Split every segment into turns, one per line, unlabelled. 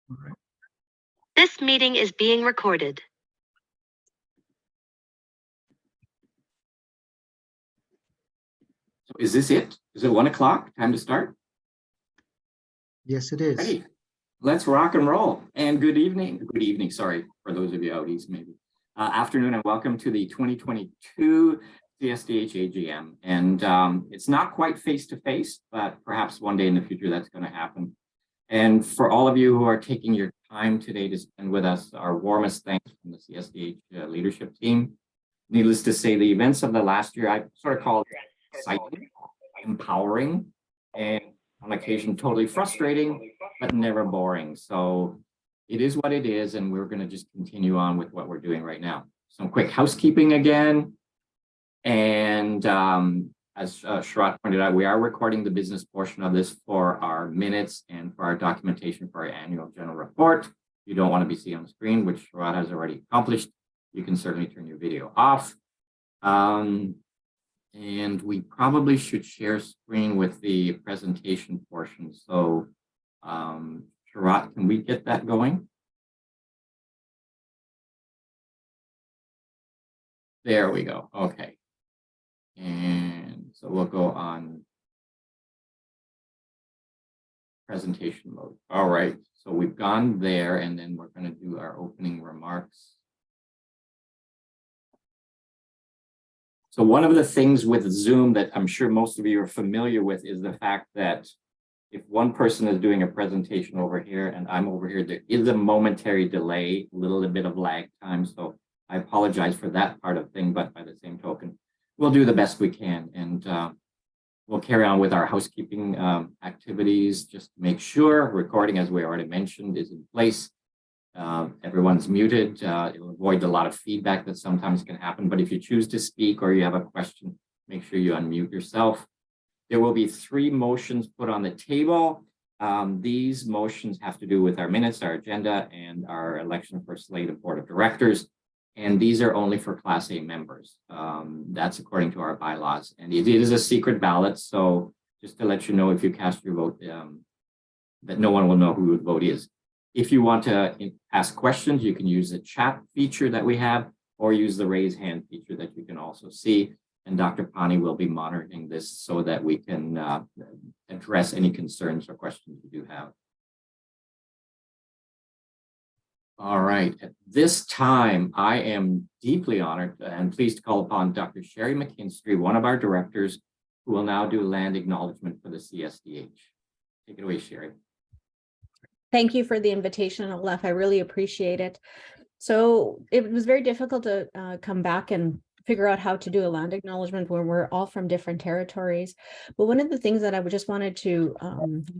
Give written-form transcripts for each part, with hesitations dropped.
All right.
This meeting is being recorded.
So is this it? Is it 1 o'clock? Time to start?
Yes, it is.
Ready. Let's rock and roll. And good evening. Good evening, sorry, for those of you out east maybe. Afternoon and welcome to the 2022 CSDH AGM. And it's not quite face-to-face, but perhaps one day in the future that's going to happen. And for all of you who are taking your time today to spend with us, our warmest thanks from the CSDH leadership team. Needless to say, the events of the last year, I sort of called exciting, empowering, and on occasion totally frustrating, but never boring. So it is what it is, and we're going to just continue on with what we're doing right now. Some quick housekeeping again. And as Sharat pointed out, we are recording the business portion of this for our minutes and for our documentation for our annual general report. You don't want to be seen on the screen, which Sharat has already accomplished. You can certainly turn your video off. And we probably should share screen with the presentation portion. So Sharat, can we get that going? There we go. Okay. And so we'll go on presentation mode. All right. So we've gone there, and then we're going to do our opening remarks. So one of the things with Zoom that I'm sure most of you are familiar with is the fact that if one person is doing a presentation over here and I'm over here, there is a momentary delay, a little bit of lag time. So I apologize for that part of thing, but by the same token, we'll do the best we can. And we'll carry on with our housekeeping activities, just to make sure recording, as we already mentioned, is in place. Everyone's muted. It'll avoid a lot of feedback that sometimes can happen. But if you choose to speak or you have a question, make sure you unmute yourself. There will be 3 motions put on the table. These motions have to do with our minutes, our agenda, and our election for slate of board of directors. And these are only for Class A members. That's according to our bylaws. And it is a secret ballot. So just to let you know, if you cast your vote, that no one will know who your vote is. If you want to ask questions, you can use the chat feature that we have, or use the raise hand feature that you can also see. And Dr. Pani will be monitoring this so that we can address any concerns or questions you do have. All right, at this time, I am deeply honored and pleased to call upon Dr. Sherry McKinstry, one of our directors, who will now do land acknowledgement for the CSDH. Take it away, Sherry.
Thank you for the invitation, Aleph. I really appreciate it. So it was very difficult to come back and figure out how to do a land acknowledgement when we're all from different territories. But one of the things that I just wanted to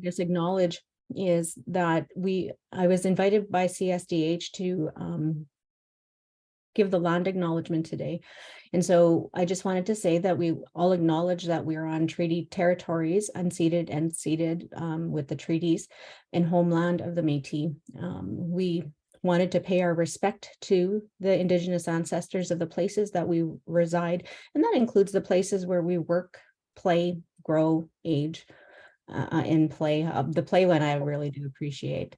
just acknowledge is that I was invited by CSDH to give the land acknowledgement today. And so I just wanted to say that we all acknowledge that we're on treaty territories, unceded and ceded with the treaties and homeland of the Métis. We wanted to pay our respect to the Indigenous ancestors of the places that we reside. And that includes the places where we work, play, grow, age, and play. The play one I really do appreciate.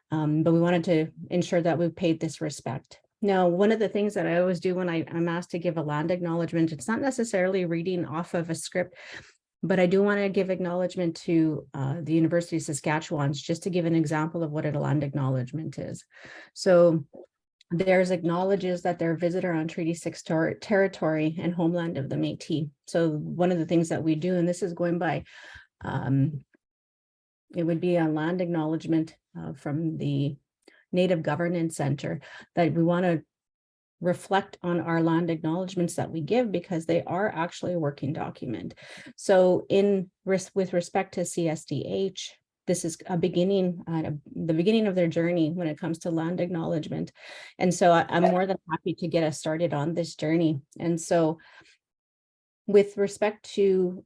But we wanted to ensure that we paid this respect. Now, one of the things that I always do when I'm asked to give a land acknowledgement, it's not necessarily reading off of a script, but I do want to give acknowledgement to the University of Saskatchewan, just to give an example of what a land acknowledgement is. So there's acknowledges that they're a visitor on Treaty 6 territory and homeland of the Métis. So one of the things that we do, and this is going by, it would be a land acknowledgement from the Native Governance Center, that we want to reflect on our land acknowledgements that we give, because they are actually a working document. So with respect to CSDH, this is a beginning, the beginning of their journey when it comes to land acknowledgement. And so I'm more than happy to get us started on this journey. And so with respect to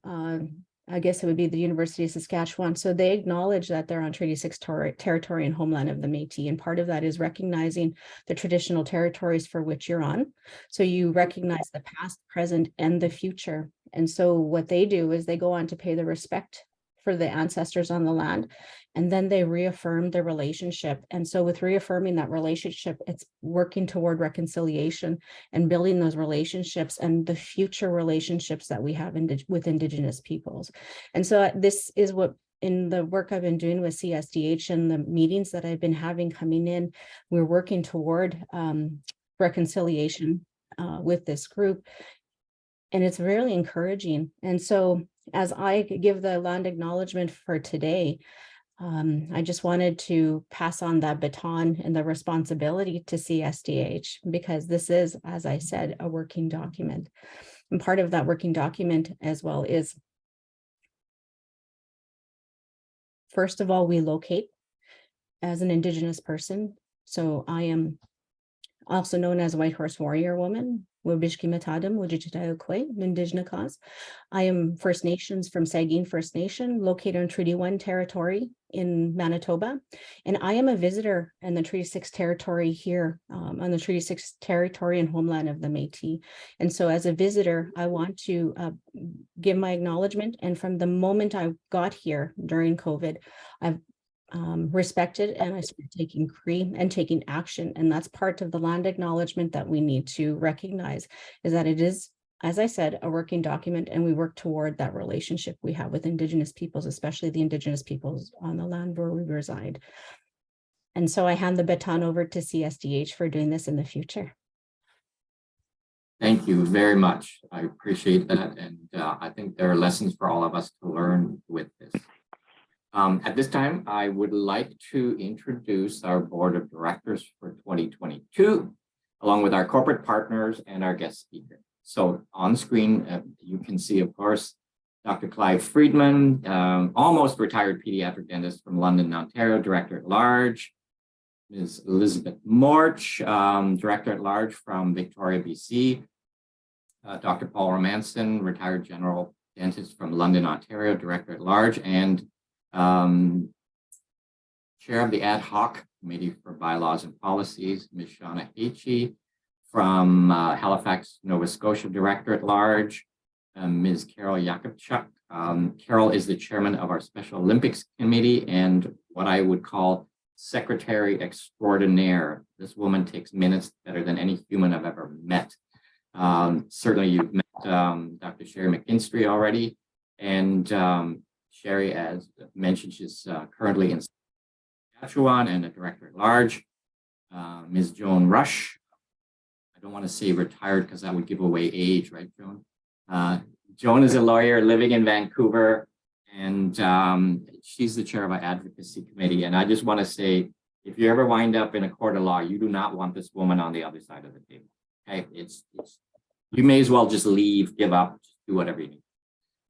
I guess it would be the University of Saskatchewan. So they acknowledge that they're on Treaty 6 territory and homeland of the Métis. And part of that is recognizing the traditional territories for which you're on. So you recognize the past, present, and the future. And so what they do is they go on to pay the respect for the ancestors on the land. And then they reaffirmed the relationship. And so with reaffirming that relationship, it's working toward reconciliation and building those relationships and the future relationships that we have with Indigenous peoples. And so this is what, in the work I've been doing with CSDH and the meetings that I've been having coming in, we're working toward reconciliation with this group. And it's really encouraging. And so as I give the land acknowledgement for today, I just wanted to pass on that baton and the responsibility to CSDH, because this is, as I said, a working document. And part of that working document as well is, first of all, we locate as an Indigenous person. So I am also known as White Horse Warrior Woman. I am First Nations from Saugeen First Nation, located on Treaty 1 territory in Manitoba. And I am a visitor in the Treaty 6 territory here, on the Treaty 6 territory and homeland of the Métis. And so as a visitor, I want to give my acknowledgement. And from the moment I got here during COVID, I've respected, and I started taking Cree and taking action. And that's part of the land acknowledgement that we need to recognize, is that it is, as I said, a working document, and we work toward that relationship we have with Indigenous peoples, especially the Indigenous peoples on the land where we reside. And so I hand the baton over to CSDH for doing this in the future.
Thank you very much. I appreciate that. And I think there are lessons for all of us to learn with this. At this time, I would like to introduce our board of directors for 2022, along with our corporate partners and our guest speaker. So on screen, you can see, of course, Dr. Clive Friedman, almost retired pediatric dentist from London, Ontario, director at large. Ms. Elizabeth Morch, director at large from Victoria, BC. Dr. Paul Romanson, retired general dentist from London, Ontario, director at large, and chair of the ad hoc committee for bylaws and policies, Ms. Shauna H.E. from Halifax, Nova Scotia, director at large, Ms. Carol Yakubchuk. Carol is the chairman of our Special Olympics Committee and what I would call secretary extraordinaire. This woman takes minutes better than any human I've ever met. Certainly you've met Dr. Sherry McKinstry already, and Sherry, as mentioned, she's currently in Saskatchewan and a director at large. Ms. Joan Rush, I don't want to say retired because that would give away age, right, Joan? Joan is a lawyer living in Vancouver, and she's the chair of our advocacy committee. And I just want to say, if you ever wind up in a court of law, you do not want this woman on the other side of the table. Okay, you may as well just leave, give up, just do whatever you need.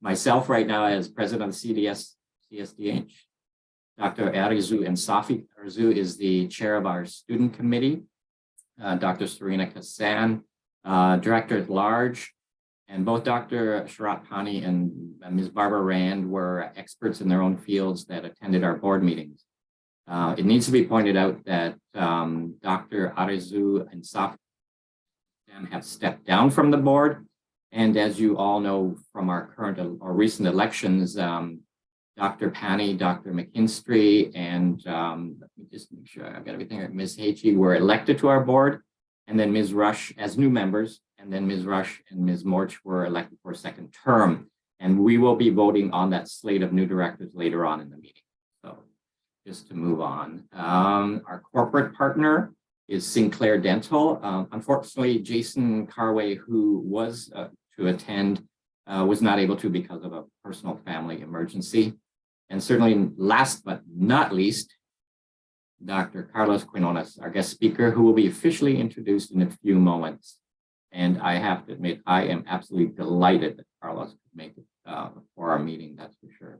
Myself right now as president of CSDH, Dr. Arzu and Safi Arzu is the chair of our student committee. Dr. Serena Kassan, director at large, and both Dr. Sharat Pani and Ms. Barbara Rand were experts in their own fields that attended our board meetings. It needs to be pointed out that Dr. Arzu and Safi have stepped down from the board. And as you all know from our current or recent elections, Dr. Pani, Dr. McKinstry, and let me just make sure I've got everything right, Ms. H.E. were elected to our board, and then Ms. Rush as new members, and then Ms. Rush and Ms. Morch were elected for a second term. And we will be voting on that slate of new directors later on in the meeting. So just to move on, our corporate partner is Sinclair Dental. Unfortunately, Jason Carway, who was to attend, was not able to because of a personal family emergency. And certainly last but not least, Dr. Carlos Quinones, our guest speaker, who will be officially introduced in a few moments. And I have to admit, I am absolutely delighted that Carlos could make it for our meeting, that's for sure.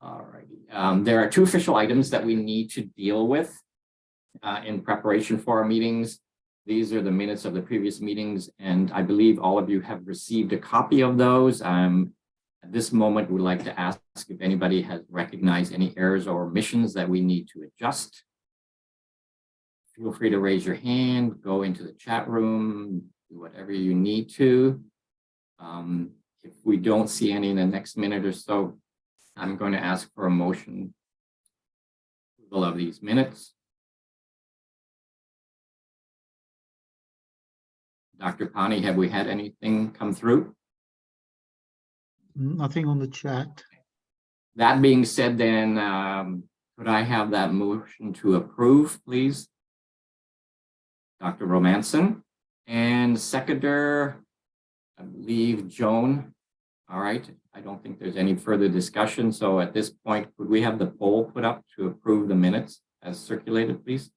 All righty. There are two official items that we need to deal with in preparation for our meetings. These are the minutes of the previous meetings, and I believe all of you have received a copy of those. At this moment, we'd like to ask if anybody has recognized any errors or omissions that we need to adjust. Feel free to raise your hand, go into the chat room, do whatever you need to. If we don't see any in the next minute or so, I'm going to ask for a motion of these minutes. Dr. Pani, have we had anything come through?
Nothing on the chat.
That being said, then could I have that motion to approve, please? Dr. Romanson, and seconder, I believe Joan. All right, I don't think there's any further discussion. So at this point, could we have the poll put up to approve the minutes as circulated, please?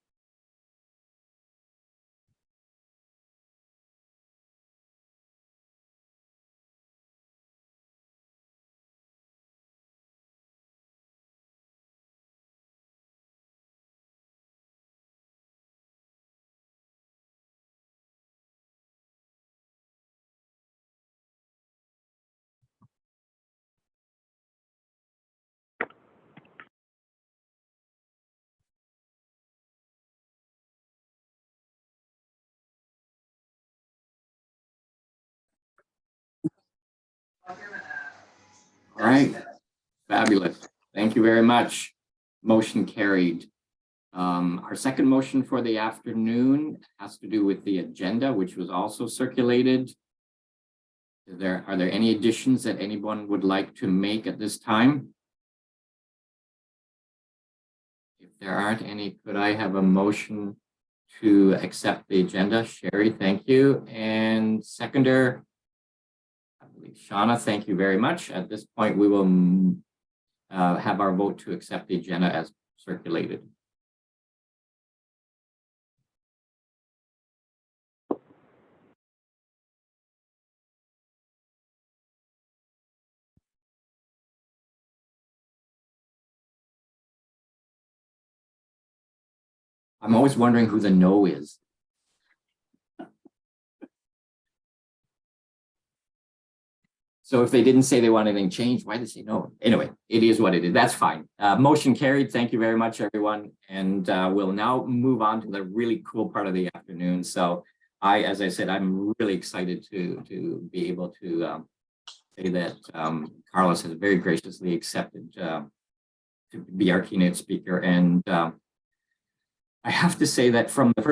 All right, fabulous. Thank you very much. Motion carried. Our second motion for the afternoon has to do with the agenda, which was also circulated. Are there any additions that anyone would like to make at this time? If there aren't any, could I have a motion to accept the agenda? Sherry, thank you. And seconder, I believe Shauna, thank you very much. At this point, we will have our vote to accept the agenda as circulated. I'm always wondering who the no is. So if they didn't say they want anything changed, why did they say no? Anyway, it is what it is. That's fine. Motion carried. Thank you very much, everyone. And we'll now move on to the really cool part of the afternoon. So as I said, I'm really excited to be able to say that Carlos has very graciously accepted to be our keynote speaker. And I have to say that from the first